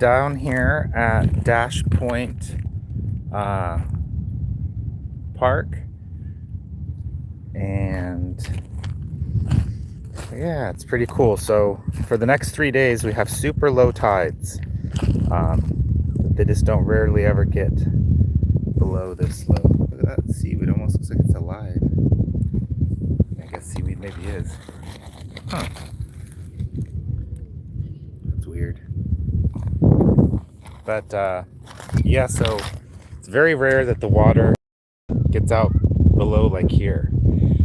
down here at Dash Point Park, and yeah, it's pretty cool. So for the next 3 days, we have super low tides. They just don't rarely ever get below this low. Look at that seaweed, almost looks like it's alive. I guess seaweed maybe is. Huh. That's weird. But yeah, so it's very rare that the water gets out below like here,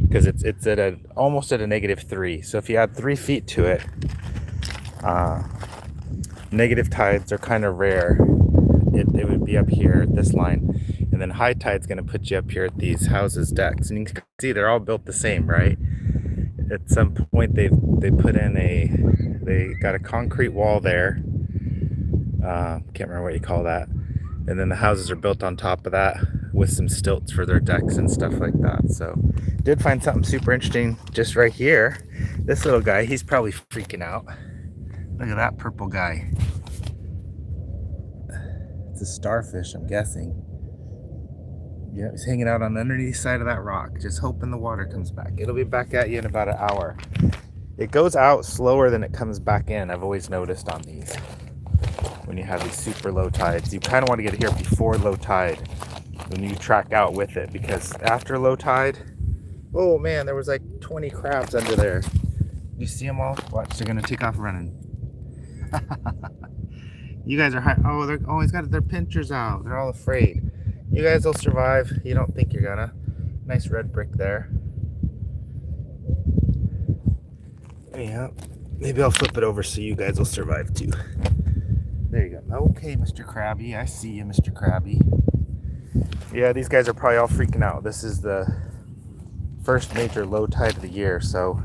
because it's at almost at a -3. So if you add 3 feet to it, negative tides are kind of rare. It would be up here at this line, and then high tide's going to put you up here at these houses' decks, and you can see they're all built the same, right? At some point they put in they got a concrete wall there. Can't remember what you call that, and then the houses are built on top of that with some stilts for their decks and stuff like that. So did find something super interesting just right here. This little guy, he's probably freaking out. Look at that purple guy. It's a starfish, I'm guessing. Yeah, he's hanging out on the underneath side of that rock, just hoping the water comes back. It'll be back at you in about an hour. It goes out slower than it comes back in, I've always noticed on these. When you have these super low tides, you kind of want to get here before low tide when you track out with it, because after low tide, oh man, there was like 20 crabs under there. You see them all? Watch, they're gonna take off running. You guys are high. Oh, they're always got their pinchers out. They're all afraid. You guys will survive. You don't think you're gonna. Nice red brick there. Anyhow, maybe I'll flip it over so you guys will survive too. There you go. Okay, Mr. Krabby. I see you, Mr. Krabby. Yeah, these guys are probably all freaking out. This is the first major low tide of the year, so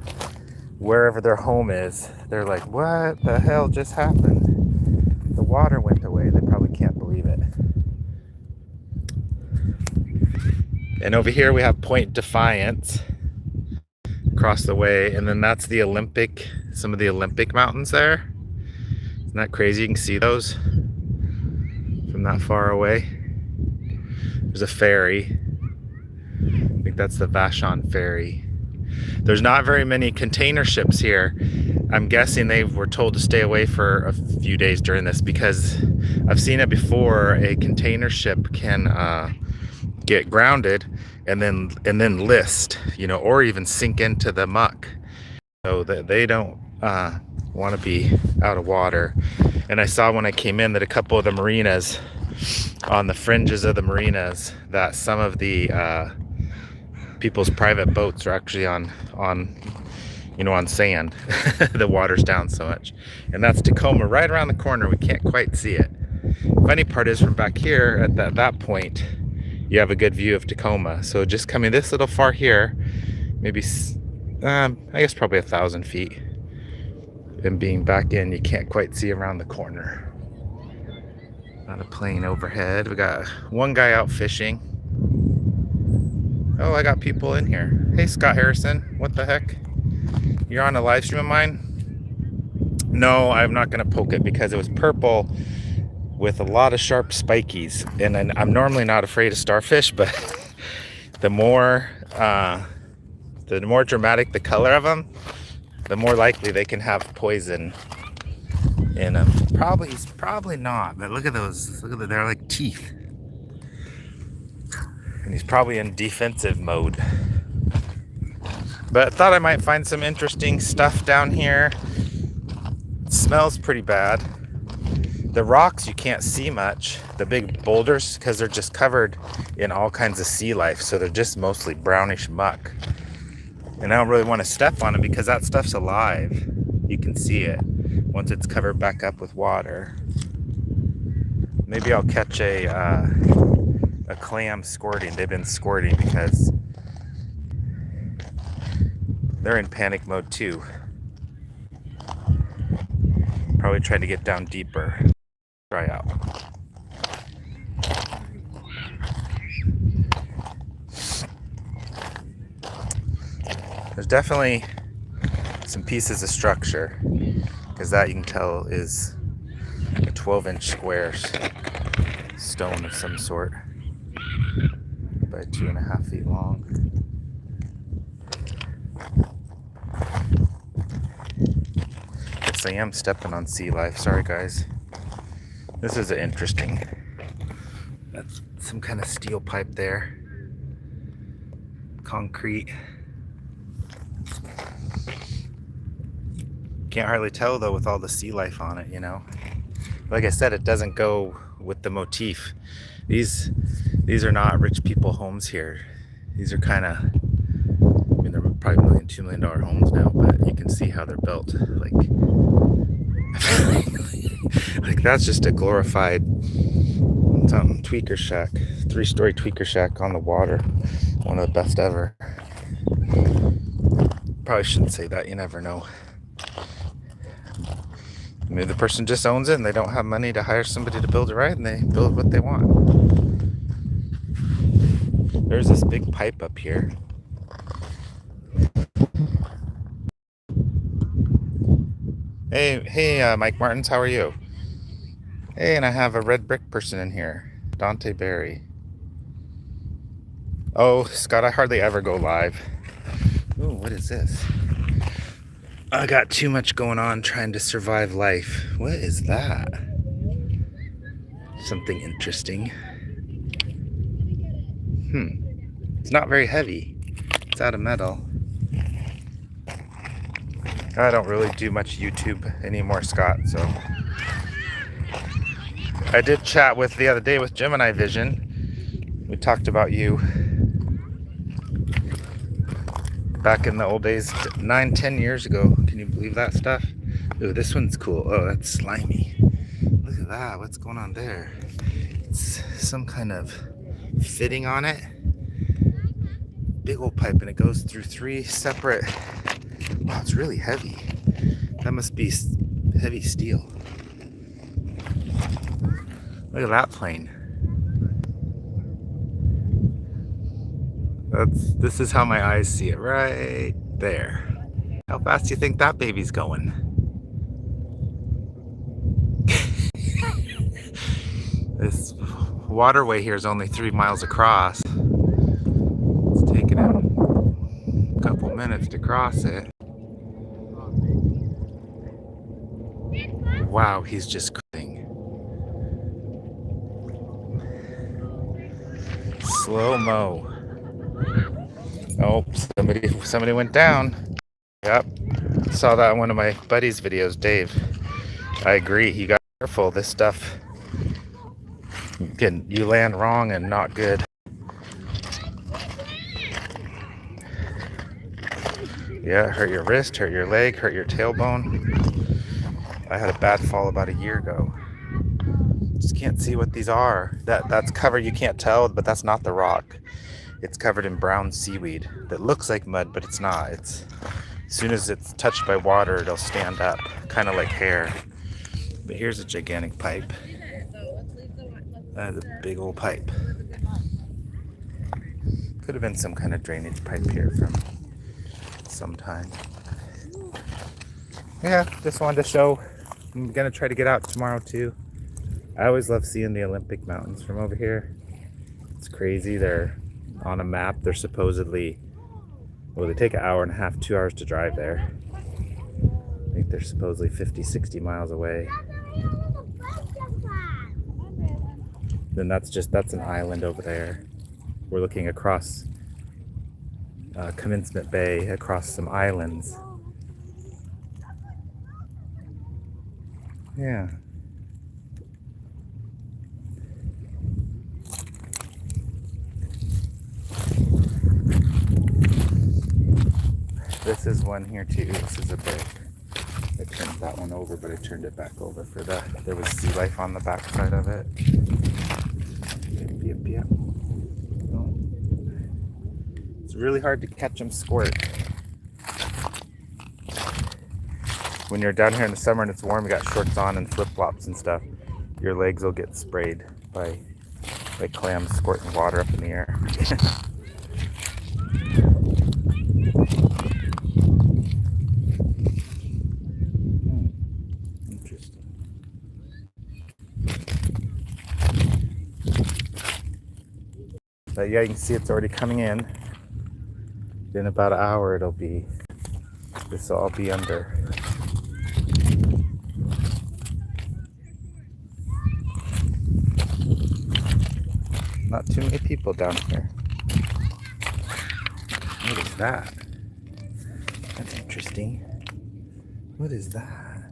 wherever their home is, they're like, what the hell just happened? The water went away. They probably can't believe it. And over here we have Point Defiance across the way, and then that's the Olympic, some of the Olympic mountains there. Isn't that crazy? You can see those from that far away. There's a ferry. I think that's the Vashon ferry. There's not very many container ships here. I'm guessing they were told to stay away for a few days during this, because I've seen it before. A container ship can get grounded and then list, you know, or even sink into the muck, so that they don't want to be out of water. And I saw when I came in that a couple of the marinas, on the fringes of the marinas, that some of the people's private boats are actually on sand. The water's down so much. And that's Tacoma right around the corner. We can't quite see it. Funny part is, from back here at that point, you have a good view of Tacoma. So just coming this little far here, maybe I guess probably 1,000 feet, and being back in, you can't quite see around the corner. Not a plane overhead. We got one guy out fishing. Oh, I got people in here. Hey, Scott Harrison, what the heck? You're on a live stream of mine? No, I'm not gonna poke it because it was purple with a lot of sharp spikies, and I'm normally not afraid of starfish, but the more dramatic the color of them, the more likely they can have poison in them. He's probably not, but look at those. Look at they're like teeth. And he's probably in defensive mode. But I thought I might find some interesting stuff down here. It smells pretty bad. The rocks you can't see much, the big boulders, because they're just covered in all kinds of sea life, so they're just mostly brownish muck. And I don't really want to step on it because that stuff's alive. You can see it once it's covered back up with water. Maybe I'll catch a clam squirting. They've been squirting because they're in panic mode too. Probably trying to get down deeper. Try out. There's definitely some pieces of structure, because that you can tell is a 12-inch squares. Stone of some sort. By 2.5 feet long. Yes, I am stepping on sea life. Sorry, guys. This is interesting. That's some kind of steel pipe there. Concrete. Can't hardly tell though with all the sea life on it, you know. Like I said, it doesn't go with the motif. These are not rich people homes here. These are kind of, I mean, they're probably $1 million, $2 million homes now, but you can see how they're built. Like that's just a glorified tweaker shack, 3-story tweaker shack on the water. One of the best ever. Probably shouldn't say that, you never know. Maybe the person just owns it and they don't have money to hire somebody to build it right, and they build what they want. There's this big pipe up here. Hey, Mike Martins, how are you? Hey, and I have a red brick person in here, Dante Berry. Oh, Scott, I hardly ever go live. Ooh, what is this? I got too much going on trying to survive life. What is that? Something interesting. It's not very heavy. It's out of metal. I don't really do much YouTube anymore, Scott, so. I did chat with the other day with Gemini Vision. We talked about you back in the old days, 9-10 years ago. Can you believe that stuff? Ooh, this one's cool. Oh, that's slimy. Look at that. What's going on there? It's some kind of fitting on it. Big old pipe, and it goes through 3 separate. Wow, it's really heavy. That must be heavy steel. Look at that plane. This is how my eyes see it, right there. How fast do you think that baby's going? This waterway here is only 3 miles across. It's taken him a couple minutes to cross it. Wow, he's just cruising. Slow-mo. Oh, somebody went down. Yep. Saw that in one of my buddy's videos, Dave. I agree. You got to be careful. This stuff, you land wrong and not good. Yeah, hurt your wrist, hurt your leg, hurt your tailbone. I had a bad fall about a year ago. Just can't see what these are. That's covered, you can't tell, but that's not the rock. It's covered in brown seaweed that looks like mud, but it's not. As soon as it's touched by water, it'll stand up, kind of like hair. But here's a gigantic pipe. That is a big old pipe. Could have been some kind of drainage pipe here from some time. Yeah, just wanted to show. I'm gonna try to get out tomorrow too. I always love seeing the Olympic Mountains from over here. It's crazy. They're on a map. They're supposedly, well, they take an hour and a half, 2 hours to drive there. I think they're supposedly 50, 60 miles away. Then that's an island over there. We're looking across Commencement Bay, across some islands. Yeah. This is one here too. This is a brick. I turned that one over, but I turned it back over for there was sea life on the back side of it. Yep. Oh. It's really hard to catch them squirt. When you're down here in the summer and it's warm, you got shorts on and flip-flops and stuff, your legs will get sprayed by clams squirting water up in the air. Interesting. But yeah, you can see it's already coming in. In about an hour this will all be under. Not too many people down here. What is that? That's interesting. What is that?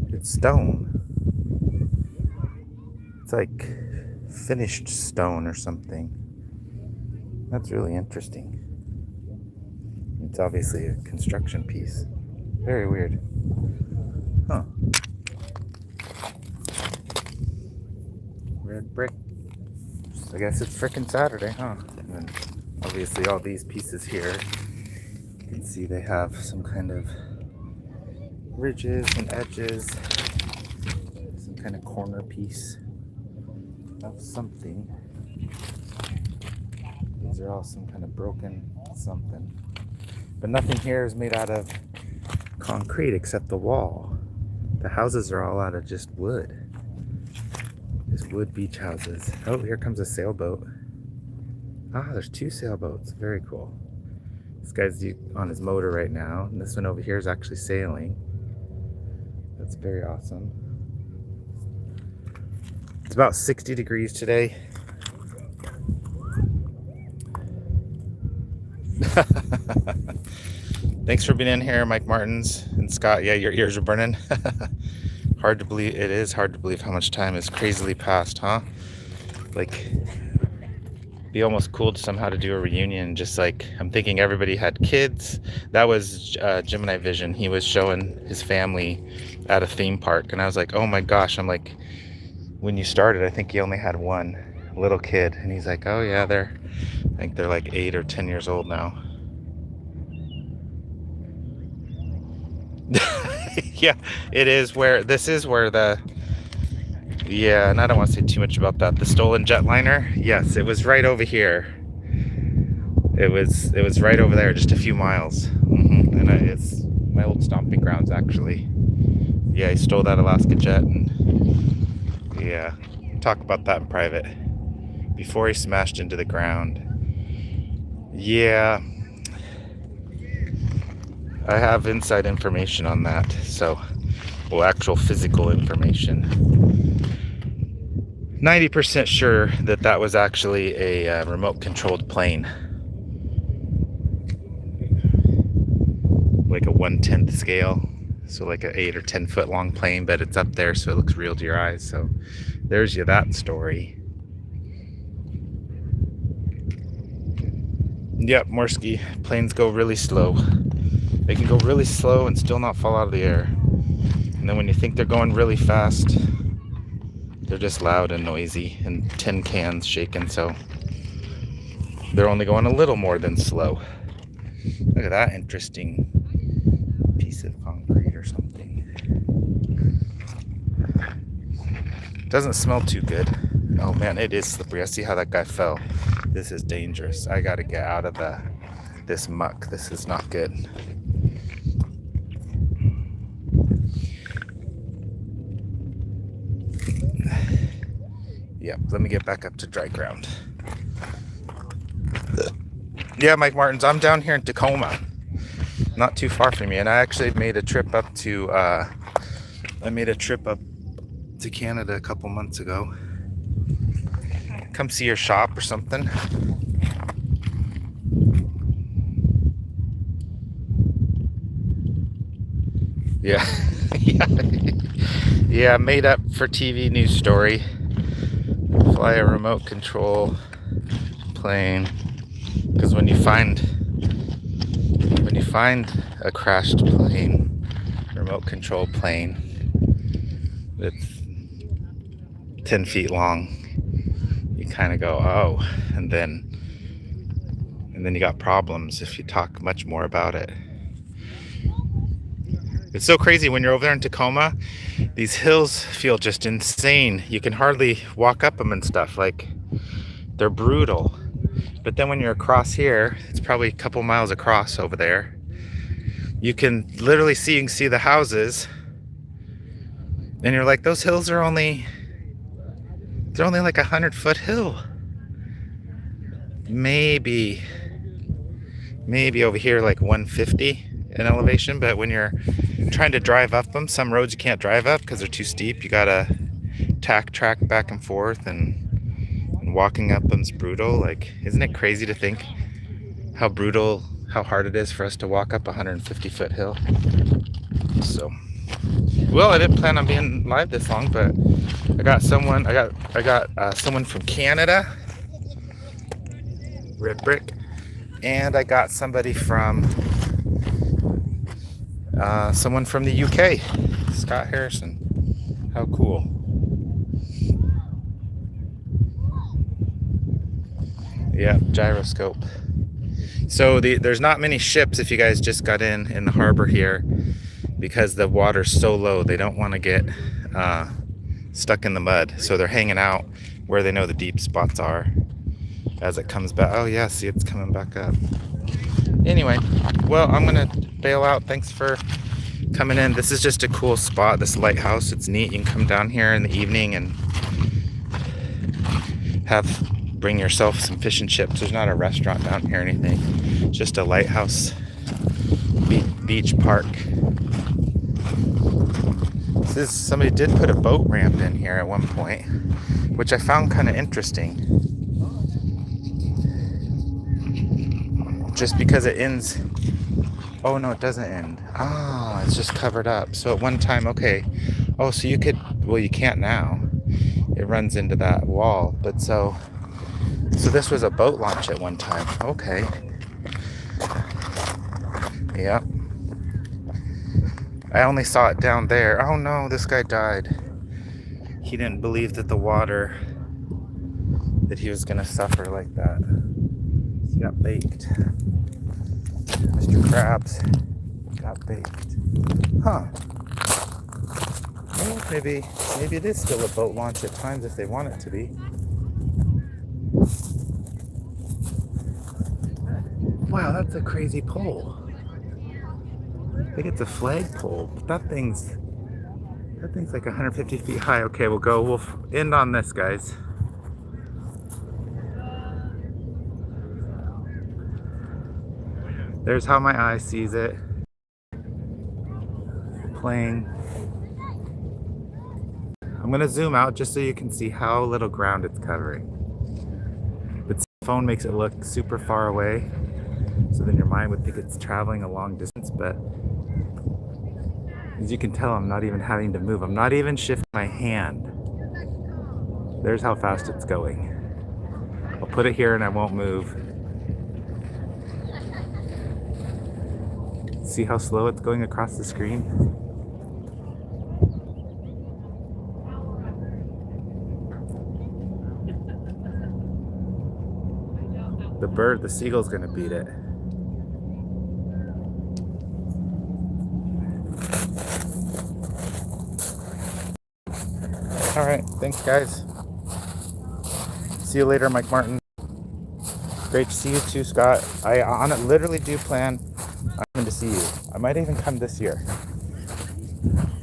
It's stone. It's like finished stone or something. That's really interesting. It's obviously a construction piece. Very weird. Huh. Red brick. I guess it's frickin' Saturday, huh? And then obviously all these pieces here, you can see they have some kind of ridges and edges, some kind of corner piece of something. These are all some kind of broken something. But nothing here is made out of concrete except the wall. The houses are all out of just wood. Just wood beach houses. Oh, here comes a sailboat. Ah, there's two sailboats. Very cool. This guy's on his motor right now, and this one over here is actually sailing. That's very awesome. It's about 60 degrees today. Thanks for being in here, Mike Martins and Scott. Yeah, your ears are burning. Hard to believe. It is hard to believe how much time has crazily passed, huh? Like, be almost cool to somehow to do a reunion. Just like, I'm thinking everybody had kids. That was Gemini Vision. He was showing his family at a theme park, and I was like, oh my gosh. I'm like, when you started, I think he only had one little kid, and he's like, oh yeah, I think they're like 8 or 10 years old now. Yeah, it is where yeah, and I don't want to say too much about that. The stolen jetliner, yes, it was right over here. It was right over there, just a few miles. And it's my old stomping grounds, actually. Yeah, he stole that Alaska jet, and yeah, talk about that in private. Before he smashed into the ground. Yeah, I have inside information on that. So, well, actual physical information. 90% sure that was actually a remote-controlled plane. Like a 1/10 scale. So like an 8 or 10 foot long plane, but it's up there so it looks real to your eyes. So there's that story. Yep, Morsky. Planes go really slow. They can go really slow and still not fall out of the air. And then when you think they're going really fast, they're just loud and noisy and tin cans shaking, so they're only going a little more than slow. Look at that interesting piece of concrete or something. Doesn't smell too good. Oh man, it is slippery. I see how that guy fell. This is dangerous. I gotta get out of this muck. This is not good. Yep, let me get back up to dry ground. Yeah, Mike Martins, I'm down here in Tacoma, not too far from you, and I actually made a trip up to Canada a couple months ago. Come see your shop or something. Yeah. Yeah, made up for TV news story. Fly a remote control plane, because when you find a crashed plane, remote control plane that's 10 feet long, you kind of go, oh, and then you got problems if you talk much more about it. It's so crazy when you're over there in Tacoma. These hills feel just insane. You can hardly walk up them and stuff. Like, they're brutal. But then when you're across here, it's probably a couple miles across over there. You can literally see the houses And you're like, those hills are only, they're only like 100-foot hill. Maybe over here like 150 in elevation, but when you're trying to drive up them, some roads you can't drive up because they're too steep. You gotta track back and forth, and walking up them's brutal. Like, isn't it crazy to think how brutal, how hard it is for us to walk up a 150-foot hill? So, well, I didn't plan on being live this long, but I got someone from Canada, Red Brick, and I got somebody from someone from the UK, Scott Harrison. How cool. Yeah, gyroscope. So there's not many ships if you guys just got in the harbor here, because the water's so low. They don't want to get stuck in the mud, so they're hanging out where they know the deep spots are as it comes back. Oh yeah, see, it's coming back up. Anyway, well, I'm gonna bail out. Thanks for coming in. This is just a cool spot, this lighthouse. It's neat. You can come down here in the evening and bring yourself some fish and chips. There's not a restaurant down here or anything. It's just a lighthouse beach park. Somebody did put a boat ramp in here at one point, which I found kind of interesting. Just because it ends. Oh no, it doesn't end. Ah, it's just covered up. So at one time, okay. Oh, so you could, well, you can't now. It runs into that wall. But so this was a boat launch at one time. Okay. Yep. I only saw it down there. Oh no, this guy died. He didn't believe that that he was gonna suffer like that. He got baked. Mr. Krabs got baked. Huh. Well, maybe it is still a boat launch at times if they want it to be. Wow, that's a crazy pole. I think it's a flagpole, but that thing's like 150 feet high. Okay, we'll end on this, guys. There's how my eye sees it. Playing. I'm gonna zoom out just so you can see how little ground it's covering. The phone makes it look super far away, so then your mind would think it's traveling a long distance, but as you can tell, I'm not even having to move. I'm not even shifting my hand. There's how fast it's going. I'll put it here and I won't move. See how slow it's going across the screen? The seagull's gonna beat it. All right, thanks guys. See you later, Mike Martin. Great to see you too, Scott. I literally do plan on coming to see you. I might even come this year.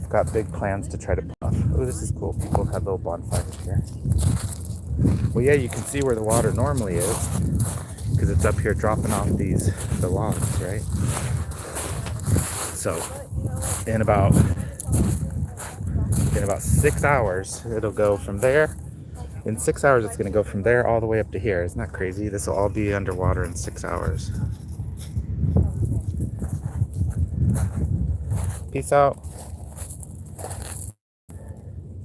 I've got big plans to try to puff. Oh, this is cool. People have little bonfires here. Well, yeah, you can see where the water normally is because it's up here dropping off the logs, right? So in about 6 hours, it'll go from there. In 6 hours, it's going to go from there all the way up to here. Isn't that crazy? This will all be underwater in 6 hours. Peace out.